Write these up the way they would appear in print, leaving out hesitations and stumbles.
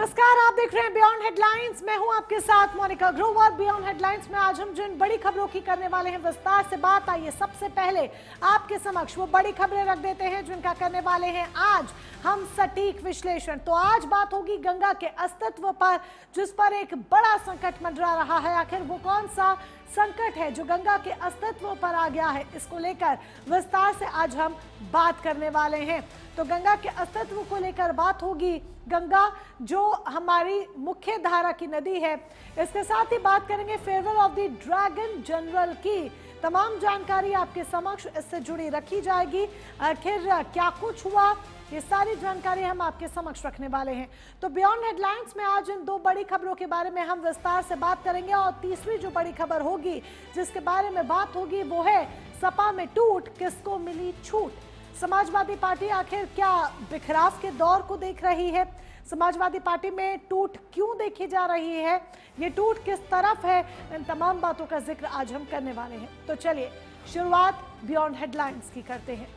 नमस्कार, आप देख रहे हैं बियॉन्ड हेडलाइंस। मैं हूं आपके साथ मोनिका ग्रोवर। बियॉन्ड हेडलाइंस में आज हम जिन बड़ी खबरों की करने वाले हैं विस्तार से बात। आइए सबसे पहले आपके समक्ष वो बड़ी खबरें रख देते हैं जिनका करने वाले हैं आज हम सटीक विश्लेषण। तो आज बात होगी गंगा के अस्तित्व पर, जिस पर एक बड़ा संकट मंडरा रहा है। आखिर वो कौन सा संकट है जो गंगा के अस्तित्व पर आ गया है, इसको लेकर विस्तार से आज हम बात करने वाले हैं। तो गंगा के अस्तित्व को लेकर बात होगी। गंगा जो हमारी मुख्य धारा की नदी है, इसके साथ ही बात करेंगे farewell of the dragon general की। तमाम जानकारी आपके समक्ष इससे जुड़ी रखी जाएगी। आखिर क्या कुछ हुआ, ये सारी जानकारी हम आपके समक्ष रखने वाले हैं। तो बियॉन्ड हेडलाइंस में आज इन दो बड़ी खबरों के बारे में हम विस्तार से बात करेंगे। और तीसरी जो बड़ी खबर होगी जिसके बारे में बात होगी वो है सपा में टूट, किसको मिली छूट। समाजवादी पार्टी आखिर क्या बिखराव के दौर को देख रही है? समाजवादी पार्टी में टूट क्यों देखी जा रही है? ये टूट किस तरफ है? इन तमाम बातों का जिक्र आज हम करने वाले हैं। तो चलिए शुरुआत बियॉन्ड हेडलाइंस की करते हैं।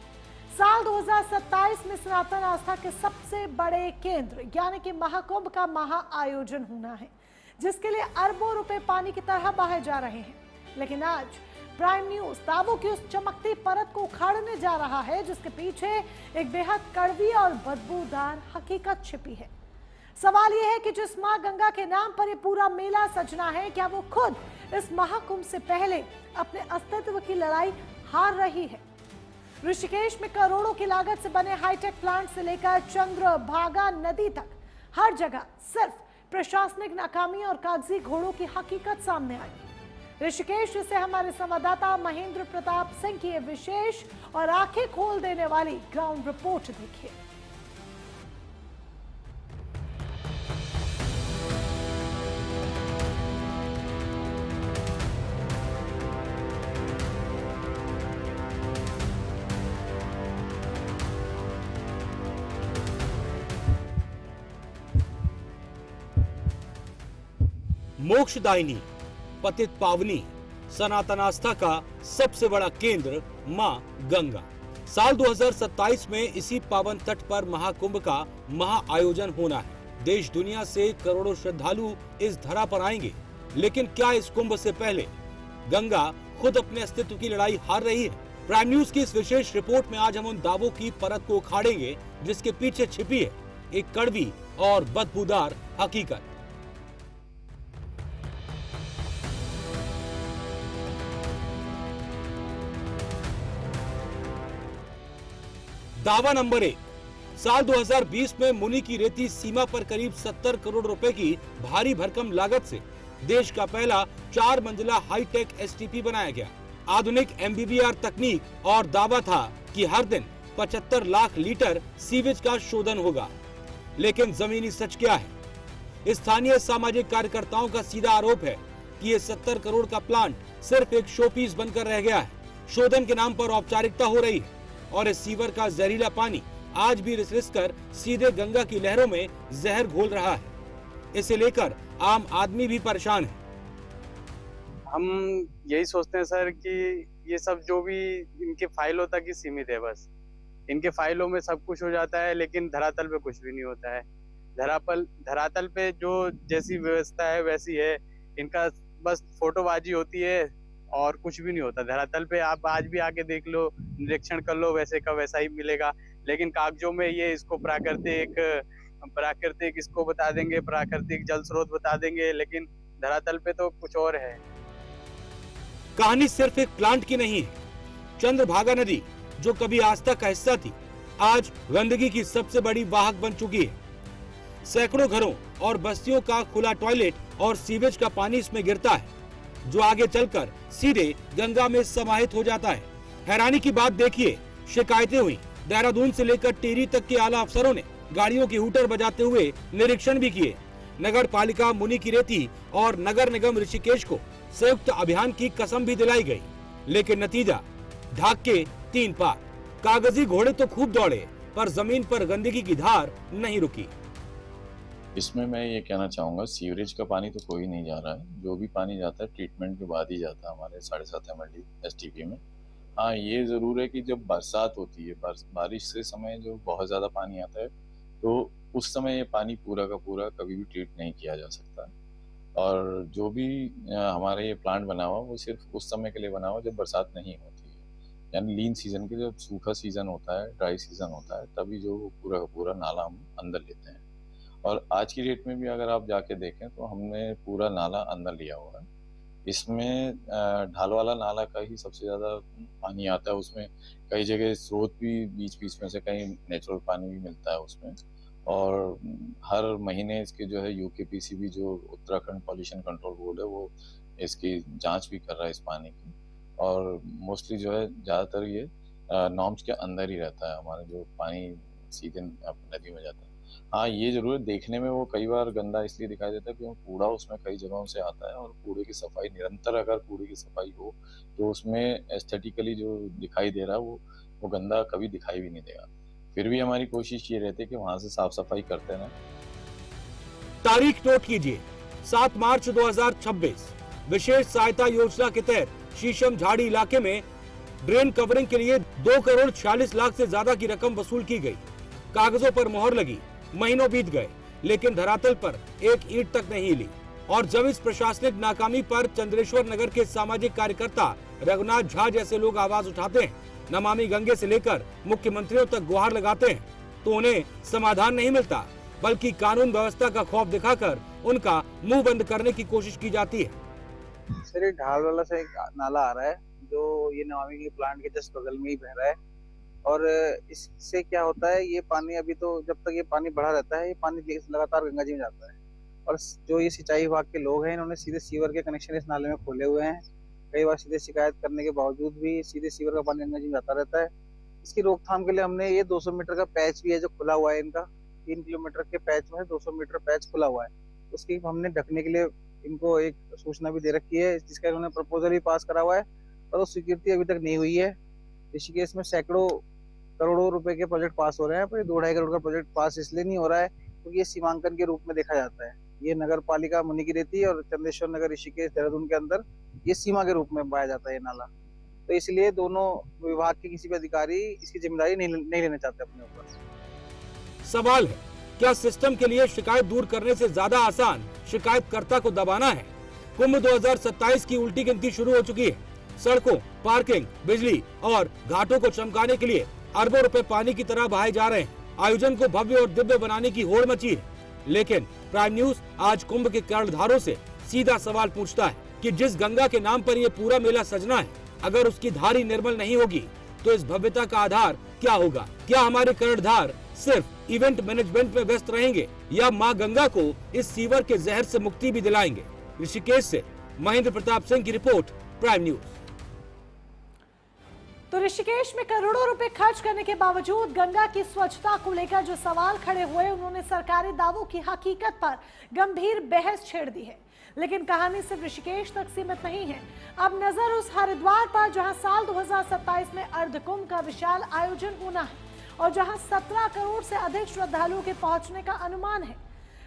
साल 2027 में सनातन आस्था के सबसे बड़े केंद्र यानी कि महाकुंभ का महाआयोजन होना है, जिसके लिए अरबों रुपए पानी की तरह बहाए जा रहे हैं। लेकिन आज प्राइम न्यूज दावों की उस चमकती परत को उखाड़ने जा रहा है जिसके पीछे एक बेहद कड़वी और बदबूदार हकीकत छिपी है। सवाल यह है कि जिस मां गंगा के नाम पर ये पूरा मेला सजना है, क्या वो खुद इस महाकुंभ से पहले अपने अस्तित्व की लड़ाई हार रही है? ऋषिकेश में करोड़ों की लागत से बने हाईटेक प्लांट से लेकर चंद्रभागा नदी तक हर जगह सिर्फ प्रशासनिक नाकामी और कागजी घोड़ों की हकीकत सामने आई। ऋषिकेश से हमारे संवाददाता महेंद्र प्रताप सिंह की विशेष और आंखें खोल देने वाली ग्राउंड रिपोर्ट देखिए। मोक्षदायिनी, पतित पावनी, सनातन आस्था का सबसे बड़ा केंद्र मां गंगा। साल 2027 में इसी पावन तट पर महाकुंभ का महाआयोजन होना है। देश दुनिया से करोड़ों श्रद्धालु इस धरा पर आएंगे। लेकिन क्या इस कुंभ से पहले गंगा खुद अपने अस्तित्व की लड़ाई हार रही है? प्राइम न्यूज की इस विशेष रिपोर्ट में आज हम उन दावों की परत को उखाड़ेंगे जिसके पीछे छिपी है एक कड़वी और बदबूदार हकीकत। दावा नंबर 1, साल 2020 में मुनि की रेती सीमा पर करीब 70 करोड़ रुपए की भारी भरकम लागत से देश का पहला 4 मंजिला हाईटेक एसटीपी बनाया गया। आधुनिक एमबीबीआर तकनीक और दावा था कि हर दिन 75 लाख लीटर सीवेज का शोधन होगा। लेकिन जमीनी सच क्या है? स्थानीय सामाजिक कार्यकर्ताओं का सीधा आरोप है कि ये 70 करोड़ का प्लांट सिर्फ एक शो पीस बनकर रह गया है। शोधन के नाम पर औपचारिकता हो रही है और इस सीवर का जहरीला पानी आज भी रिस कर सीधे गंगा की लहरों में जहर घोल रहा है। इसे लेकर आम आदमी भी परेशान है। हम यही सोचते हैं सर कि ये सब जो भी इनके फाइलों तक ही सीमित है। बस इनके फाइलों में सब कुछ हो जाता है, लेकिन धरातल पे कुछ भी नहीं होता है। धरातल पे जो जैसी व्यवस्था है वैसी है। इनका बस फोटोबाजी होती है और कुछ भी नहीं होता। धरातल पे आप आज भी आके देख लो, निरीक्षण कर लो, वैसे का वैसा ही मिलेगा। लेकिन कागजों में ये इसको प्राकृतिक इसको बता देंगे, प्राकृतिक जल स्रोत बता देंगे, लेकिन धरातल पे तो कुछ और है। कहानी सिर्फ एक प्लांट की नहीं है। चंद्रभागा नदी जो कभी आस्था का हिस्सा थी, आज गंदगी की सबसे बड़ी वाहक बन चुकी है। सैकड़ों घरों और बस्तियों का खुला टॉयलेट और सीवेज का पानी इसमें गिरता है, जो आगे चलकर सीधे गंगा में समाहित हो जाता है। हैरानी की बात देखिए, शिकायतें हुई। देहरादून से लेकर टिहरी तक के आला अफसरों ने गाड़ियों की हूटर बजाते हुए निरीक्षण भी किए। नगर पालिका मुनि की रेती और नगर निगम ऋषिकेश को संयुक्त अभियान की कसम भी दिलाई गई। लेकिन नतीजा ढाक के 3 पार। कागजी घोड़े तो खूब दौड़े, पर जमीन पर गंदगी की धार नहीं रुकी। इसमें मैं ये कहना चाहूँगा, सीवरेज का पानी तो कोई नहीं जा रहा है। जो भी पानी जाता है ट्रीटमेंट के बाद ही जाता है हमारे 7.5 MLD एसटीपी में। हाँ, ये ज़रूर है कि जब बरसात होती है, बारिश से समय जो बहुत ज़्यादा पानी आता है, तो उस समय ये पानी पूरा का पूरा कभी भी ट्रीट नहीं किया जा सकता। और जो भी हमारे ये प्लांट बना हुआ वो सिर्फ उस समय के लिए बना हुआ जब बरसात नहीं होती है, यानी लीन सीजन के, जब सूखा सीजन होता है, ड्राई सीजन होता है, तभी जो पूरा का पूरा नाला हम अंदर लेते हैं। और आज की डेट में भी अगर आप जाके देखें तो हमने पूरा नाला अंदर लिया हुआ है। इसमें ढाल वाला नाला का ही सबसे ज़्यादा पानी आता है। उसमें कई जगह स्रोत भी बीच बीच में से कहीं नेचुरल पानी भी मिलता है उसमें। और हर महीने इसके जो है यूकेपीसीबी, जो उत्तराखंड पॉल्यूशन कंट्रोल बोर्ड है, वो इसकी जांच भी कर रहा है इस पानी की। और मोस्टली जो है ज़्यादातर ये नॉर्म्स के अंदर ही रहता है, हमारा जो पानी सीधे नदी में जाता है। हाँ, ये ज़रूर है, देखने में वो कई बार गंदा इसलिए दिखाई देता है क्योंकि कूड़ा उसमें कई जगहों से आता है, और कूड़े की सफाई निरंतर, अगर कूड़े की सफाई हो तो उसमें एस्थेटिकली जो दिखाई दे रहा है वो गंदा कभी दिखाई भी नहीं देगा। फिर भी हमारी कोशिश ये रहती है कि वहाँ से साफ सफाई करते रहें। तारीख नोट कीजिए, 7 मार्च 2026। विशेष सहायता योजना के तहत शीशम झाड़ी इलाके में ड्रेन कवरिंग के लिए 2 करोड़ 46 लाख से ज्यादा की रकम वसूल की गई। कागजों पर मोहर लगी, महीनों बीत गए, लेकिन धरातल पर एक ईंट तक नहीं हिली। और जब इस प्रशासनिक नाकामी पर चंद्रेश्वर नगर के सामाजिक कार्यकर्ता रघुनाथ झा जैसे लोग आवाज उठाते हैं, नमामि गंगे से लेकर मुख्यमंत्रियों तक गुहार लगाते हैं, तो उन्हें समाधान नहीं मिलता, बल्कि कानून व्यवस्था का खौफ दिखाकर उनका मुंह बंद करने की कोशिश की जाती है। सर, ये ढाल वाला से एक नाला आ रहा है जो ये नमामि गंगे प्लांट के जस्ट बगल में ही बह रहा है। और इससे क्या होता है, ये पानी अभी तो जब तक ये पानी बढ़ा रहता है, ये पानी लगातार गंगा जी में जाता है। और जो ये सिंचाई विभाग के लोग हैं, इन्होंने सीधे सीवर के कनेक्शन इस नाले में खोले हुए हैं। कई बार सीधे शिकायत करने के बावजूद भी सीधे सीवर का पानी गंगा जी में जाता रहता है। इसकी रोकथाम के लिए हमने ये 200 मीटर का पैच भी है जो खुला हुआ है, इनका 3 किलोमीटर के पैच में 200 मीटर पैच खुला हुआ है। उसकी हमने ढकने के लिए इनको एक सूचना भी दे रखी है, जिसका इन्होंने प्रपोजल भी पास करा हुआ है, पर वो स्वीकृति अभी तक नहीं हुई है। ऋषिकेश में सैकड़ों करोड़ों रुपए के प्रोजेक्ट पास हो रहे हैं, पर 2-2.5 करोड़ का प्रोजेक्ट पास इसलिए नहीं हो रहा है क्योंकि ये सीमांकन के रूप में देखा जाता है। ये नगर पालिका मुनिकीरेती और चंद्रेश्वर नगर, ऋषिकेश, देहरादून के अंदर ये सीमा के रूप में पाया जाता है ये नाला। तो इसलिए दोनों विभाग के किसी भी अधिकारी इसकी जिम्मेदारी नहीं लेना चाहते अपने ऊपर। सवाल है, क्या सिस्टम के लिए शिकायत दूर करने से ज्यादा आसान शिकायतकर्ता को दबाना है? कुंभ 2027 की उल्टी गिनती शुरू हो चुकी है। सड़कों, पार्किंग, बिजली और घाटों को चमकाने के लिए अरबों रुपए पानी की तरह बहाए जा रहे हैं। आयोजन को भव्य और दिव्य बनाने की होड़ मची है। लेकिन प्राइम न्यूज आज कुंभ के कर्णधारों से सीधा सवाल पूछता है कि जिस गंगा के नाम पर ये पूरा मेला सजना है, अगर उसकी धारी निर्मल नहीं होगी तो इस भव्यता का आधार क्या होगा? क्या हमारे कर्णधार सिर्फ इवेंट मैनेजमेंट में व्यस्त रहेंगे या मां गंगा को इस सीवर के जहर से मुक्ति भी दिलाएंगे? ऋषिकेश से महेंद्र प्रताप सिंह की रिपोर्ट, प्राइम न्यूज। तो ऋषिकेश में करोड़ों रुपए खर्च करने के बावजूद गंगा की स्वच्छता को लेकर जो सवाल खड़े हुए, उन्होंने सरकारी दावों की हकीकत पर गंभीर बहस छेड़ दी है। लेकिन कहानी सिर्फ ऋषिकेश तक सीमित नहीं है। अब नजर उस हरिद्वार पर जहां साल 2027 में अर्धकुंभ का विशाल आयोजन होना है और जहां 17 करोड़ से अधिक श्रद्धालुओं के पहुंचने का अनुमान है।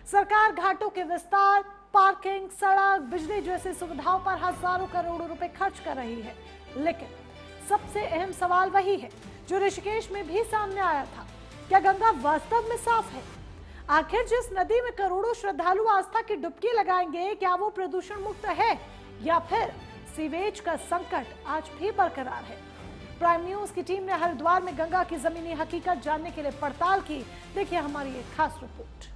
सरकार घाटों के विस्तार, पार्किंग, सड़क, बिजली जैसी सुविधाओं पर हजारों करोड़ों रुपए खर्च कर रही है। लेकिन सबसे अहम सवाल वही है जो ऋषिकेश में भी सामने आया था, क्या गंगा वास्तव में साफ है? आखिर जिस नदी में करोड़ों श्रद्धालु आस्था की डुबकी लगाएंगे, क्या वो प्रदूषण मुक्त है या फिर सीवेज का संकट आज भी बरकरार है? प्राइम न्यूज की टीम ने हरिद्वार में गंगा की जमीनी हकीकत जानने के लिए पड़ताल की। देखिए हमारी एक खास रिपोर्ट।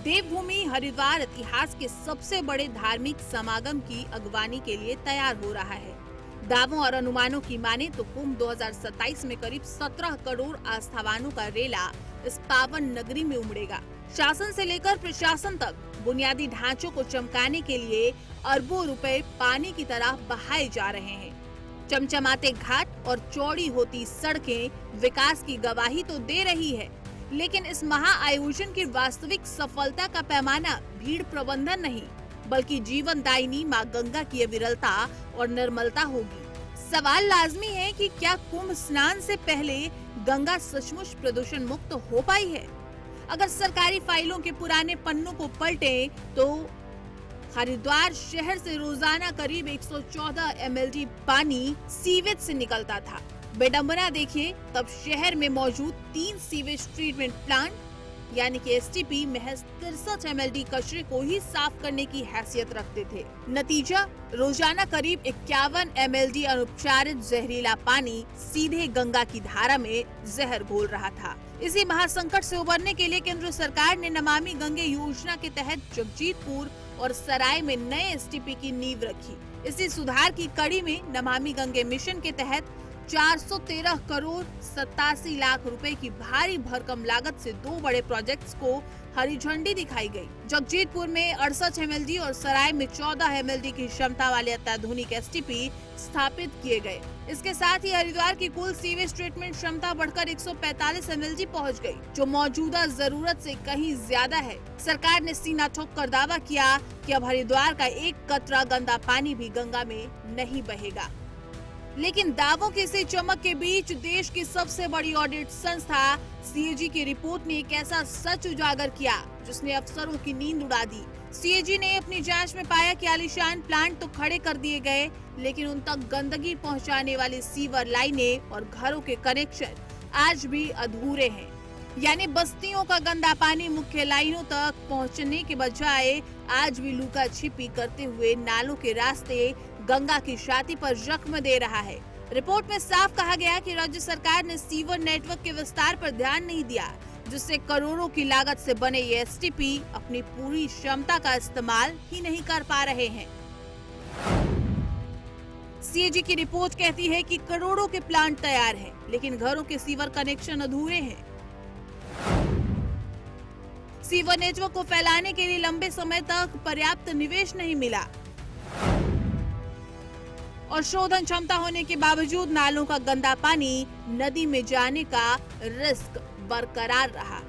देवभूमि हरिद्वार इतिहास के सबसे बड़े धार्मिक समागम की अगवानी के लिए तैयार हो रहा है। दावों और अनुमानों की माने तो कुंभ 2027 में करीब 17 करोड़ आस्थावानों का रेला इस पावन नगरी में उमड़ेगा। शासन से लेकर प्रशासन तक बुनियादी ढांचों को चमकाने के लिए अरबों रुपए पानी की तरह बहाए जा रहे हैं। चमचमाते घाट और चौड़ी होती सड़कें विकास की गवाही तो दे रही है, लेकिन इस महाआयोजन की वास्तविक सफलता का पैमाना भीड़ प्रबंधन नहीं, बल्कि जीवनदायिनी मां गंगा की अविरलता और निर्मलता होगी। सवाल लाजमी है कि क्या कुंभ स्नान से पहले गंगा सचमुच प्रदूषण मुक्त हो पाई है? अगर सरकारी फाइलों के पुराने पन्नों को पलटें तो हरिद्वार शहर से रोजाना करीब 114 MLD पानी सीवेज से निकलता था। बेडम्बना देखिए, तब शहर में मौजूद 3 सीवेज ट्रीटमेंट प्लांट यानी कि एसटीपी महज 63 mld कचरे को ही साफ करने की हैसियत रखते थे। नतीजा, रोजाना करीब 51 mld अनुपचारित जहरीला पानी सीधे गंगा की धारा में जहर घोल रहा था। इसी महासंकट से उबरने के लिए केंद्र सरकार ने नमामि गंगे योजना के तहत जगजीतपुर और सराय में नए एसटीपी की नींव रखी। इसी सुधार की कड़ी में नमामि गंगे मिशन के तहत 413 करोड़ 87 लाख रुपए की भारी भरकम लागत से 2 बड़े प्रोजेक्ट्स को हरी झंडी दिखाई गई। जगजीतपुर में 68 mld और सराय में 14 mld की क्षमता वाले अत्याधुनिक एसटीपी स्थापित किए गए। इसके साथ ही हरिद्वार की कुल सीवेज ट्रीटमेंट क्षमता बढ़कर 145 mld पहुंच गई, जो मौजूदा जरूरत से कहीं ज्यादा है। सरकार ने सीना ठोक कर दावा किया कि अब हरिद्वार का एक कतरा गंदा पानी भी गंगा में नहीं बहेगा। लेकिन दावों की इसी चमक के बीच देश की सबसे बड़ी ऑडिट संस्था सीएजी की रिपोर्ट ने एक ऐसा सच उजागर किया जिसने अफसरों की नींद उड़ा दी। सीएजी ने अपनी जांच में पाया कि आलीशान प्लांट तो खड़े कर दिए गए, लेकिन उन तक गंदगी पहुंचाने वाली सीवर लाइनें और घरों के कनेक्शन आज भी अधूरे हैं। यानी बस्तियों का गंदा पानी मुख्य लाइनों तक पहुंचने के बजाय आज भी लुका छिपी करते हुए नालों के रास्ते गंगा की छाती पर जख्म दे रहा है। रिपोर्ट में साफ कहा गया कि राज्य सरकार ने सीवर नेटवर्क के विस्तार पर ध्यान नहीं दिया, जिससे करोड़ों की लागत से बने ये एसटीपी अपनी पूरी क्षमता का इस्तेमाल ही नहीं कर पा रहे हैं। सीएजी की रिपोर्ट कहती है कि करोड़ों के प्लांट तैयार हैं, लेकिन घरों के सीवर कनेक्शन अधूरे हैं। सीवर नेटवर्क को फैलाने के लिए लंबे समय तक पर्याप्त निवेश नहीं मिला और शोधन क्षमता होने के बावजूद नालों का गंदा पानी नदी में जाने का रिस्क बरकरार रहा।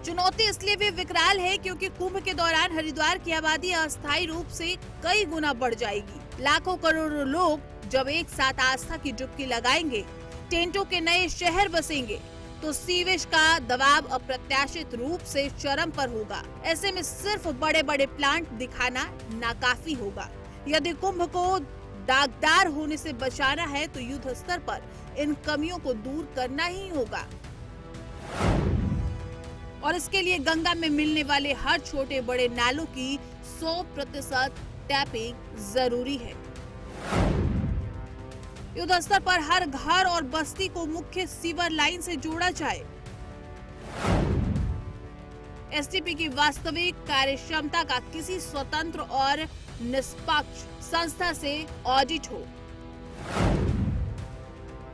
चुनौती इसलिए भी विकराल है क्योंकि कुंभ के दौरान हरिद्वार की आबादी अस्थायी रूप से कई गुना बढ़ जाएगी। लाखों करोड़ों लोग जब एक साथ आस्था की डुबकी लगाएंगे, टेंटों के नए शहर बसेंगे, तो सीवेज का दबाव अप्रत्याशित रूप से चरम पर होगा। ऐसे में सिर्फ बड़े बड़े प्लांट दिखाना नाकाफी होगा। यदि कुंभ को दागदार होने से बचाना है तो युद्ध स्तर पर इन कमियों को दूर करना ही होगा और इसके लिए गंगा में मिलने वाले हर छोटे बड़े नालों की 100% टैपिंग जरूरी है। युद्ध स्तर पर हर घर और बस्ती को मुख्य सीवर लाइन से जोड़ा जाए। एसटीपी की वास्तविक कार्यक्षमता का किसी स्वतंत्र और निष्पक्ष संस्था से ऑडिट हो।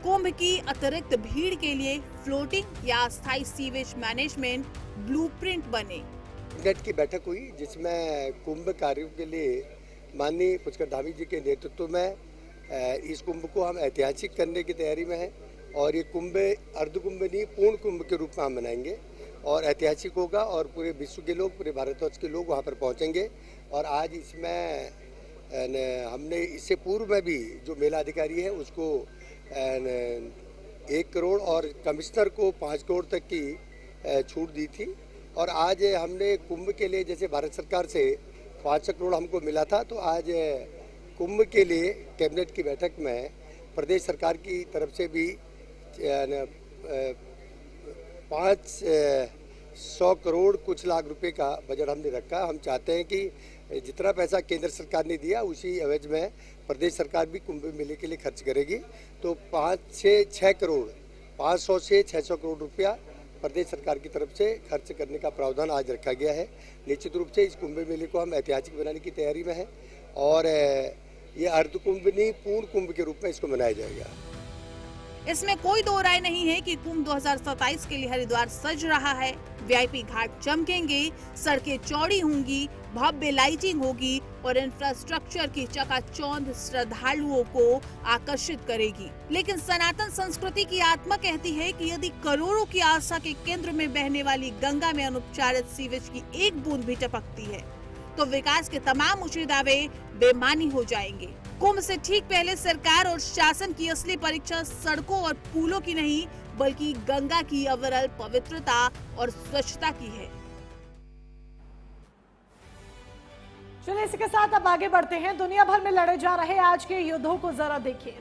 कुंभ की अतिरिक्त भीड़ के लिए फ्लोटिंग या अस्थायी सीवेज मैनेजमेंट ब्लूप्रिंट बने। कैबिनेट की बैठक हुई जिसमें कुंभ कार्यों के लिए माननीय पुष्कर धामी जी के नेतृत्व में इस कुंभ को हम ऐतिहासिक करने की तैयारी में हैं और ये कुंभ अर्ध कुंभ नहीं पूर्ण कुंभ के रूप में हम मनाएंगे और ऐतिहासिक होगा और पूरे विश्व के लोग, पूरे भारतवर्ष के लोग वहाँ पर पहुँचेंगे। और आज इसमें हमने इससे पूर्व में भी जो मेला अधिकारी है उसको 1 करोड़ और कमिश्नर को 5 करोड़ तक की छूट दी थी। और आज हमने कुंभ के लिए जैसे भारत सरकार से 500 करोड़ हमको मिला था, तो आज कुंभ के लिए कैबिनेट की बैठक में प्रदेश सरकार की तरफ से भी 500 करोड़ कुछ लाख रुपए का बजट हमने रखा। हम चाहते हैं कि जितना पैसा केंद्र सरकार ने दिया उसी एवज में प्रदेश सरकार भी कुंभ मेले के लिए खर्च करेगी। तो 5 से 6 करोड़ 500 से 600 करोड़ रुपया प्रदेश सरकार की तरफ से खर्च करने का प्रावधान आज रखा गया है। निश्चित रूप से इस कुंभ मेले को हम ऐतिहासिक बनाने की तैयारी में हैं और ये अर्ध कुंभ नहीं पूर्ण कुंभ के रूप में इसको मनाया जाएगा। इसमें कोई दो राय नहीं है कि कुंभ 2027 के लिए हरिद्वार सज रहा है। वीआईपी घाट चमकेंगे, सड़कें चौड़ी होंगी, भव्य लाइटिंग होगी और इंफ्रास्ट्रक्चर की चकाचौंध श्रद्धालुओं को आकर्षित करेगी। लेकिन सनातन संस्कृति की आत्मा कहती है कि यदि करोड़ों की आस्था के केंद्र में बहने वाली गंगा में अनुपचारित सीवेज की एक बूंद भी टपकती है तो विकास के तमाम ऊंचे दावे बेमानी हो जाएंगे। कुंभ से ठीक पहले सरकार और शासन की असली परीक्षा सड़कों और पुलों की नहीं बल्कि गंगा की अविरल पवित्रता और स्वच्छता की है। चलिए इसी के साथ अब आगे बढ़ते हैं। दुनिया भर में लड़े जा रहे आज के युद्धों को जरा देखिए।